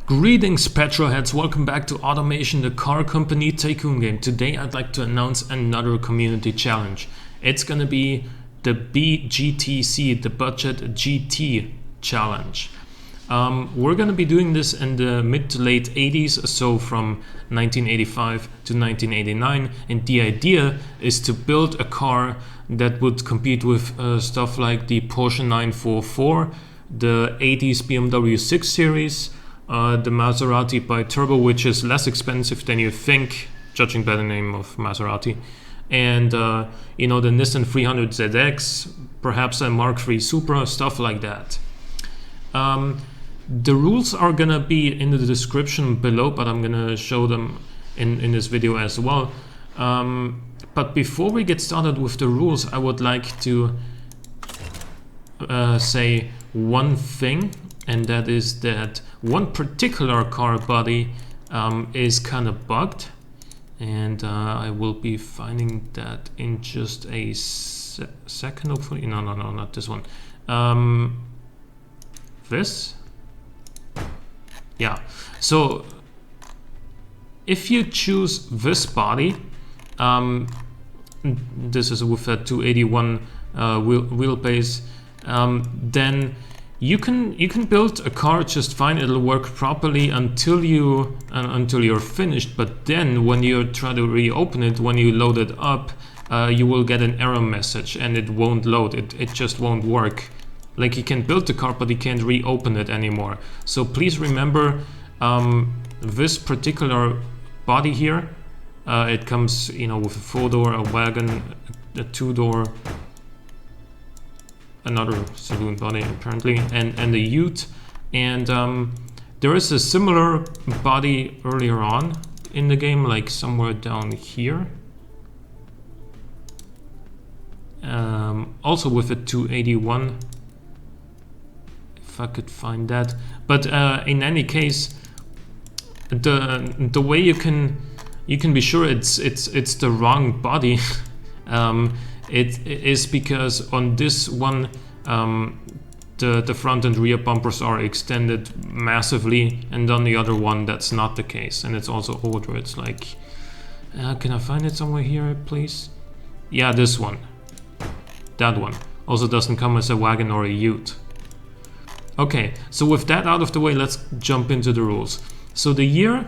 Greetings petrolheads, welcome back to Automation, the car company tycoon game. Today I'd like to announce another community challenge. It's gonna be the BGTC, the Budget GT challenge. We're gonna be doing this in the mid to late 80s, so from 1985 to 1989, and the idea is to build a car that would compete with stuff like the Porsche 944, the 80s BMW 6 Series, the Maserati bi-turbo, which is less expensive than you think, judging by the name of Maserati, and the Nissan 300 ZX, perhaps a Mark III Supra, stuff like that. The rules are gonna be in the description below, but I'm gonna show them in this video as well. But before we get started with the rules, I would like to say one thing, and that is that one particular car body is kind of bugged, and I will be finding that in just a second, hopefully. No, not this one. This? Yeah, so if you choose this body, this is with a 281 wheelbase, then you can build a car just fine. It'll work properly until you're finished. But then when you try to reopen it, when you load it up, you will get an error message and it won't load. It just won't work. Like, you can build the car, but you can't reopen it anymore. So please remember this particular body here. It comes, with a 4-door, a wagon, a 2-door, another saloon body apparently, and a ute. And there is a similar body earlier on in the game, like somewhere down here. Also with a 281. If I could find that. But in any case, the way you can be sure it's the wrong body. It is because on this one the front and rear bumpers are extended massively, and on the other one that's not the case, and it's also older. It's like, can I find it somewhere here, please? Yeah, this one. That one also doesn't come as a wagon or a ute. Okay, so with that out of the way, let's jump into the rules. So the year,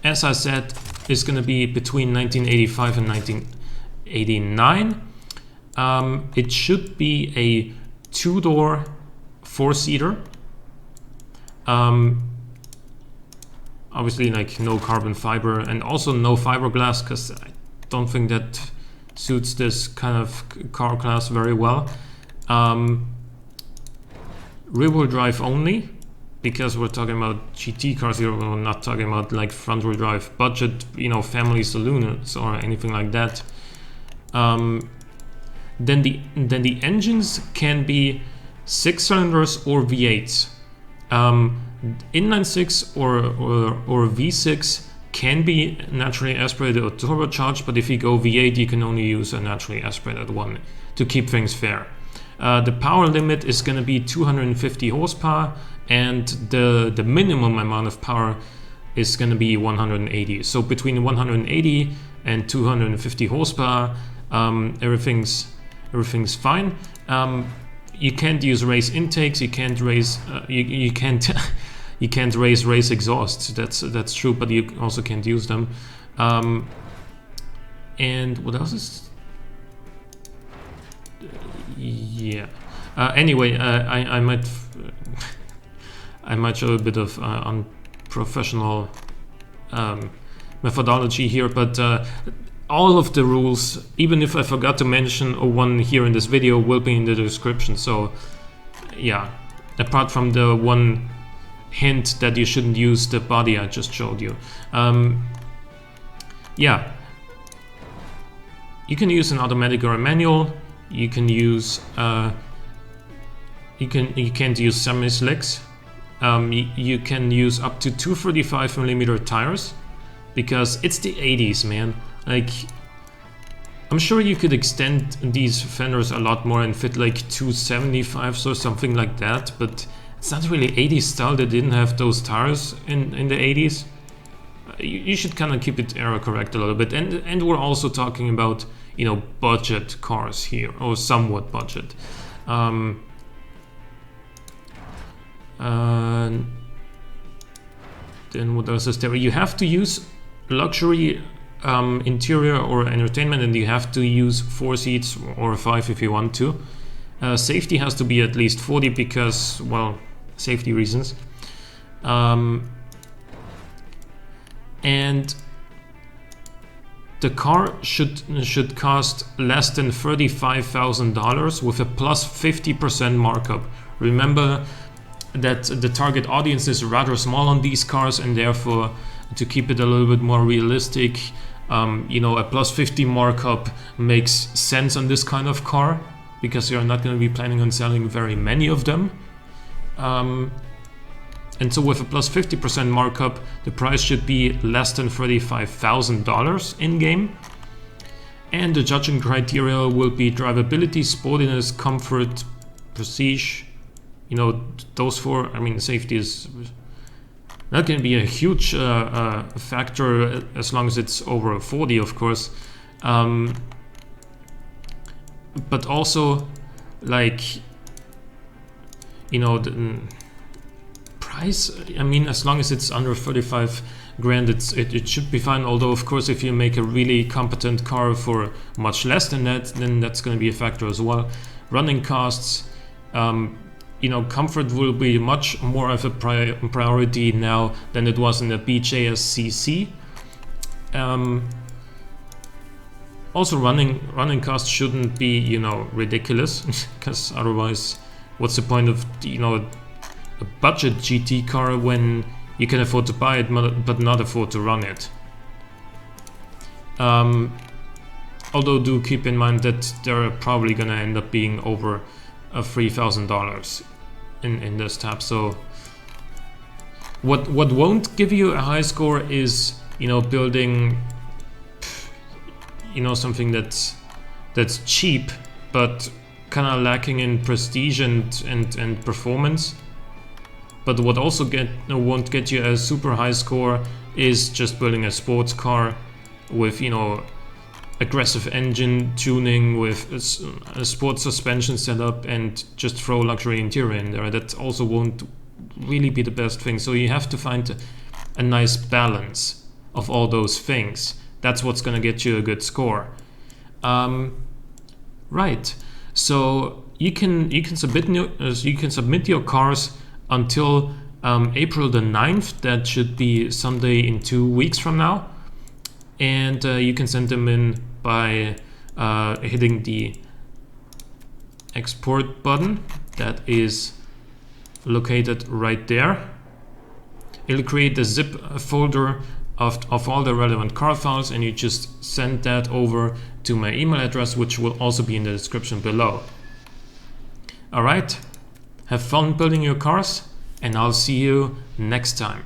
as I said, is going to be between 1985 and 1989. It should be a 2-door, 4-seater. Obviously, like, no carbon fiber and also no fiberglass, because I don't think that suits this kind of car class very well. Rear-wheel drive only, because we're talking about GT cars here. We're not talking about like front-wheel drive budget, family saloons or anything like that. Then the engines can be 6 cylinders or V8s. Inline-6 or V6 can be naturally aspirated or turbocharged, but if you go V8, you can only use a naturally aspirated one to keep things fair. The power limit is going to be 250 horsepower, and the minimum amount of power is going to be 180. So between 180 and 250 horsepower, everything's fine. You can't use race intakes. You can't raise you can't you can't raise race exhausts. That's true, but you also can't use them. And what else is? Yeah. Anyway, I might show a bit of unprofessional methodology here, but all of the rules, even if I forgot to mention one here in this video, will be in the description. So yeah, apart from the one hint that you shouldn't use the body I just showed you. Yeah, you can use an automatic or a manual. You can use you can't use semi-slicks. You can use up to 235mm tires, because it's the 80s, man. Like, I'm sure you could extend these fenders a lot more and fit like 275s or something like that, but it's not really 80s style. They didn't have those tires in the 80s. You should kind of keep it era correct a little bit. And we're also talking about, you know, budget cars here, or somewhat budget. Then what else is there? You have to use luxury interior or entertainment, and you have to use 4 seats or 5 if you want to. Safety has to be at least 40 because, well, safety reasons. And the car should cost less than $35,000 with a plus 50% markup. Remember that the target audience is rather small on these cars, and therefore, to keep it a little bit more realistic, you know, a plus 50 markup makes sense on this kind of car because you're not going to be planning on selling very many of them. And so with a plus 50% markup, the price should be less than $35,000 in-game. And the judging criteria will be drivability, sportiness, comfort, prestige. You know, those 4, I mean, safety is not going to be a huge factor as long as it's over 40, of course. But also, like, you know, the price, I mean, as long as it's under 35 grand, it should be fine. Although, of course, if you make a really competent car for much less than that, then that's going to be a factor as well. Running costs, you know, comfort will be much more of a priority now than it was in the BGTC. Also, running costs shouldn't be, you know, ridiculous, because otherwise, what's the point of, you know, a budget GT car when you can afford to buy it but not afford to run it? Although do keep in mind that they're probably gonna end up being over $3,000 in this tab. So what won't give you a high score is, you know, building, you know, something that's cheap but kind of lacking in prestige and performance. But what also won't get you a super high score is just building a sports car with, you know, aggressive engine tuning, with a sports suspension setup, and just throw luxury interior in there. That also won't really be the best thing. So you have to find a nice balance of all those things. That's what's going to get you a good score. Right. So you can submit your cars until April the 9th. That should be Sunday in 2 weeks from now. And you can send them in by hitting the export button that is located right there. It'll create a zip folder of all the relevant car files, and you just send that over to my email address, which will also be in the description below. Alright, have fun building your cars, and I'll see you next time.